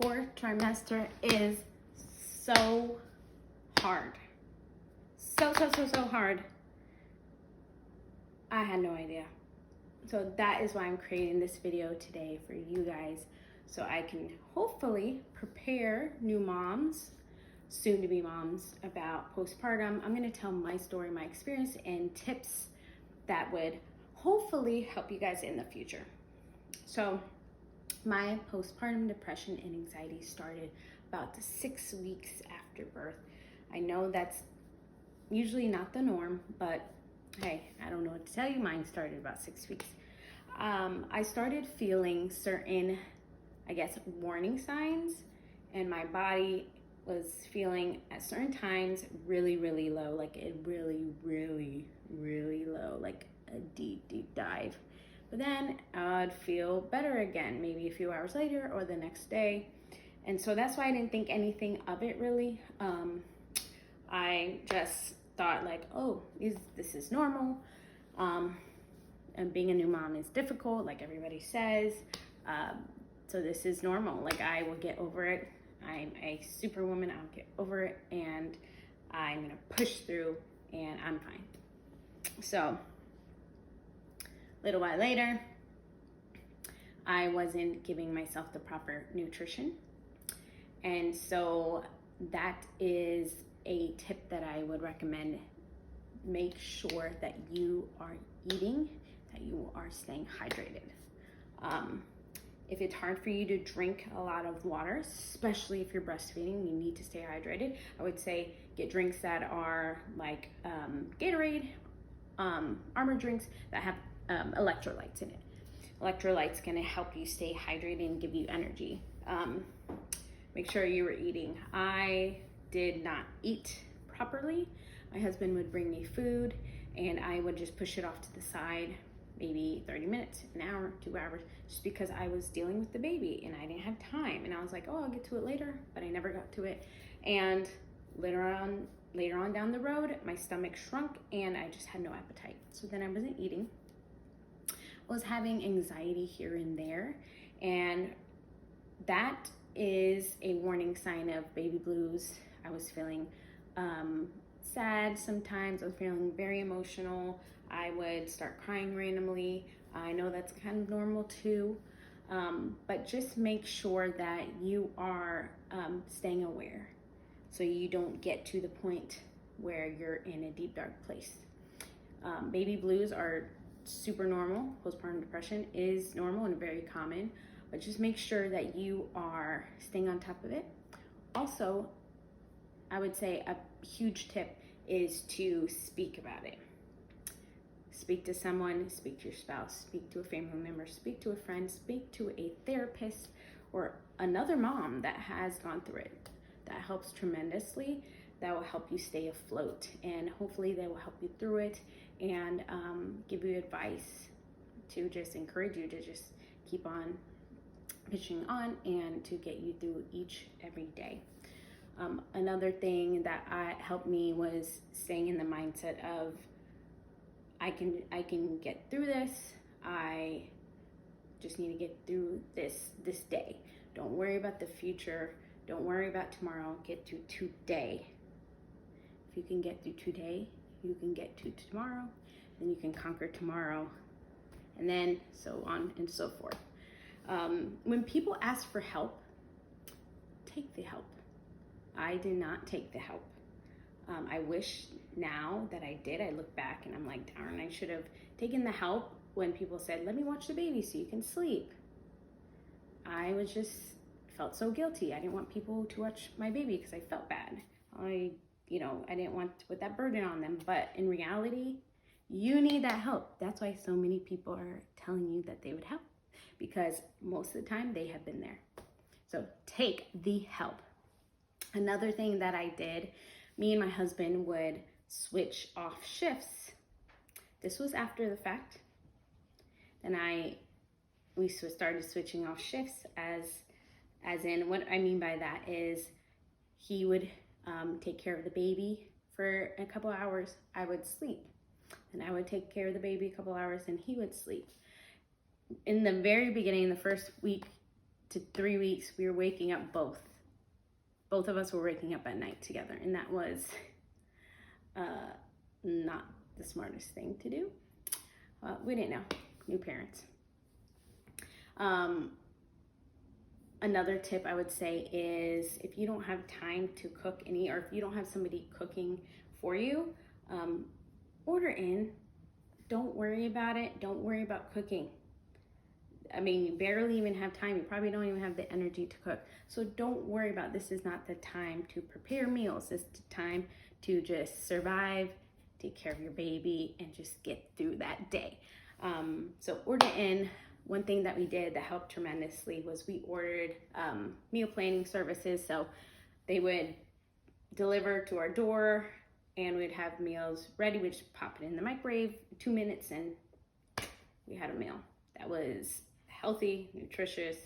fourth trimester is so hard. So hard. I had no idea. So that is why I'm creating this video today for you guys, so I can hopefully prepare new moms, soon to be moms, about postpartum. I'm gonna tell my story, my experience, and tips that would hopefully help you guys in the future. So my postpartum depression and anxiety started about 6 weeks after birth. I know that's usually not the norm, but hey, I don't know what to tell you. Mine started about 6 weeks. I started feeling certain, I guess, warning signs, and my body was feeling at certain times really low, like it really low, like a deep dive. But then I'd feel better again, maybe a few hours later or the next day. And so that's why I didn't think anything of it really. I just thought like, oh, this is normal. And being a new mom is difficult, like everybody says. So this is normal. Like, I will get over it. I'm a superwoman. I'll get over it, and I'm gonna push through, and I'm fine. So a little while later, I wasn't giving myself the proper nutrition. And so that is a tip that I would recommend. Make sure that you are eating, that you are staying hydrated. If it's hard for you to drink a lot of water, especially if you're breastfeeding, you need to stay hydrated. I would say get drinks that are like Gatorade, Armor drinks that have electrolytes in it. Electrolytes gonna help you stay hydrated and give you energy. Make sure you were eating. I did not eat properly. My husband would bring me food and I would just push it off to the side, maybe 30 minutes, an hour, 2 hours, just because I was dealing with the baby and I didn't have time. And I was like, oh, I'll get to it later, but I never got to it. And later on down the road, my stomach shrunk and I just had no appetite. So then I wasn't eating. I was having anxiety here and there, and that is a warning sign of baby blues. I was feeling sad sometimes. I was feeling very emotional. I would start crying randomly. I know that's kind of normal too, but just make sure that you are staying aware so you don't get to the point where you're in a deep, dark place. Baby blues are super normal. Postpartum depression is normal and very common, but just make sure that you are staying on top of it. Also, I would say a huge tip is to speak about it. Speak to someone, speak to your spouse, speak to a family member, speak to a friend, speak to a therapist or another mom that has gone through it. That helps tremendously. That will help you stay afloat, and hopefully they will help you through it and give you advice to just encourage you to just keep on pushing on and to get you through every day. Another thing that helped me was staying in the mindset of I can get through this. I just need to get through this day. Don't worry about the future. Don't worry about tomorrow. Get to today. If you can get through today, you can get to tomorrow, then you can conquer tomorrow, and then so on and so forth. When people ask for help, take the help. I did not take the help. I wish now that I did. I look back and I'm like, darn, I should have taken the help when people said, let me watch the baby so you can sleep. I was just felt so guilty. I didn't want people to watch my baby because I felt bad. I didn't want to put that burden on them. But in reality, you need that help. That's why so many people are telling you that they would help, because most of the time they have been there. So take the help. Another thing that I did, me and my husband would switch off shifts. This was after the fact. Then we started switching off shifts, as in, what I mean by that is he would take care of the baby for a couple hours. I would sleep, and I would take care of the baby a couple hours and he would sleep. In the very beginning, the first week to 3 weeks, we were waking up both of us were waking up at night together, and that was not the smartest thing to do. We didn't know, new parents. Another tip I would say is if you don't have time to cook or if you don't have somebody cooking for you, order in. Don't worry about it. Don't worry about cooking. I mean, you barely even have time. You probably don't even have the energy to cook. So don't worry about this. Is not the time to prepare meals. This is the time to just survive, take care of your baby, and just get through that day. So order in. One thing that we did that helped tremendously was we ordered meal planning services. So they would deliver to our door and we'd have meals ready. We'd just pop it in the microwave, 2 minutes, and we had a meal that was healthy, nutritious,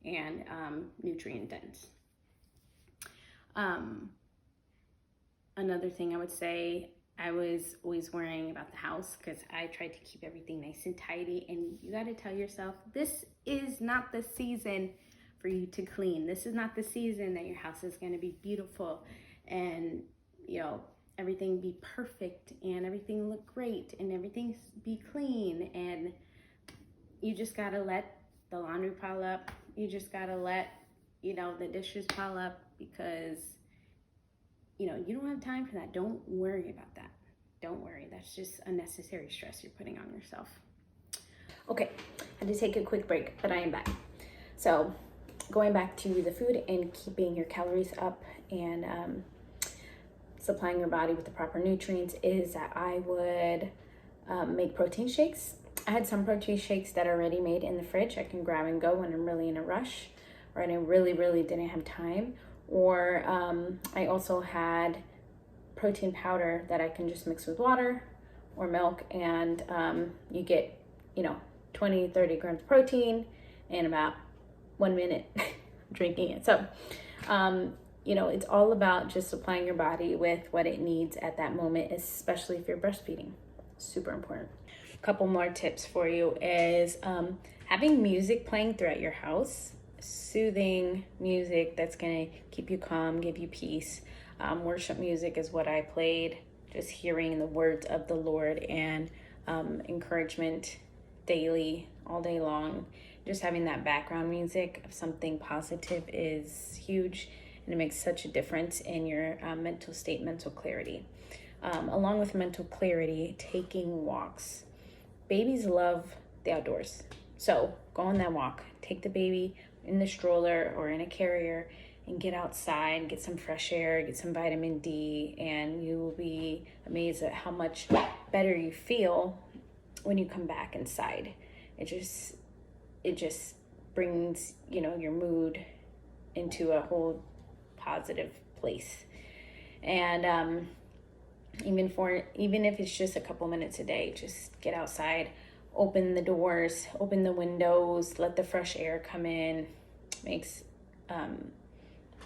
and nutrient dense. Another thing I would say, I was always worrying about the house because I tried to keep everything nice and tidy, and you got to tell yourself, this is not the season for you to clean. This is not the season that your house is going to be beautiful and, you know, everything be perfect and everything look great and everything be clean. And you just got to let the laundry pile up. You just got to let, you know, the dishes pile up because, you know, you don't have time for that. Don't worry about that. Don't worry. That's just unnecessary stress you're putting on yourself. Okay, I had to take a quick break, but I am back. So going back to the food and keeping your calories up and supplying your body with the proper nutrients is that I would make protein shakes. I had some protein shakes that are already made in the fridge. I can grab and go when I'm really in a rush or when I really didn't have time. Or I also had protein powder that I can just mix with water or milk, and you get, you know, 20-30 grams of protein in about 1 minute drinking it. So you know, it's all about just supplying your body with what it needs at that moment, especially if you're breastfeeding. Super important. A couple more tips for you is having music playing throughout your house, soothing music that's going to keep you calm, give you peace. Worship music is what I played, just hearing the words of the Lord and encouragement daily, all day long. Just having that background music of something positive is huge, and it makes such a difference in your mental state, mental clarity. Along with mental clarity, taking walks. Babies love the outdoors. So go on that walk. Take the baby in the stroller or in a carrier and get outside, get some fresh air, get some vitamin D, and you will be amazed at how much better you feel when you come back inside. It just brings, you know, your mood into a whole positive place. And even if it's just a couple minutes a day, just get outside, open the doors, open the windows, let the fresh air come in. Makes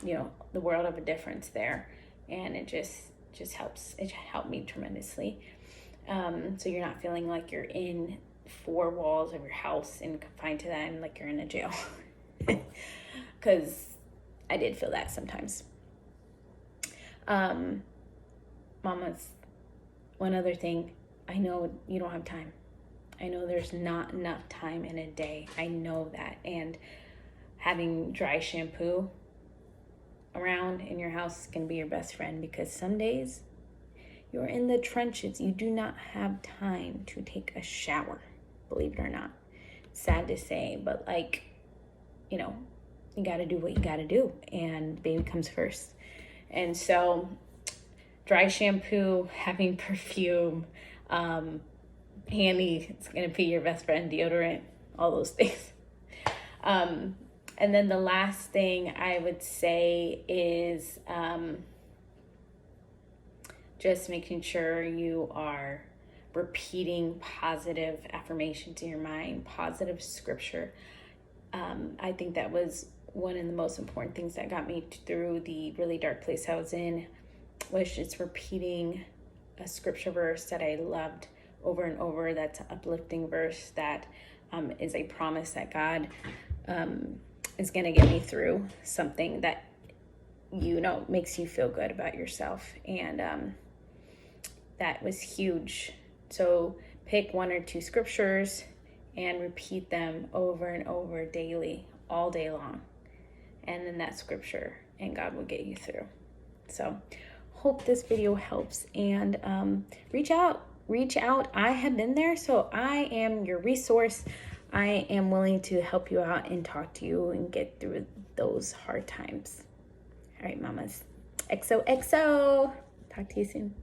you know, the world of a difference there, and it just helps. It helped me tremendously. So you're not feeling like you're in 4 walls of your house and confined to that, and like you're in a jail. Because I did feel that sometimes. Mamas, one other thing, I know you don't have time. I know there's not enough time in a day. I know that. And having dry shampoo around in your house can be your best friend, because some days you're in the trenches. You do not have time to take a shower, believe it or not. Sad to say, but like, you know, you got to do what you got to do, and baby comes first. And so dry shampoo, having perfume, handy, it's going to be your best friend, deodorant, all those things. And then the last thing I would say is just making sure you are repeating positive affirmations in your mind, positive scripture. I think that was one of the most important things that got me through the really dark place I was in, was just repeating a scripture verse that I loved over and over. That's an uplifting verse that is a promise that God is going to get me through something that, you know, makes you feel good about yourself. And that was huge. So pick 1 or 2 scriptures and repeat them over and over daily, all day long. And then that scripture, and God will get you through. So hope this video helps, and reach out. I have been there, so I am your resource. I am willing to help you out and talk to you and get through those hard times. All right, mamas. XOXO. Talk to you soon.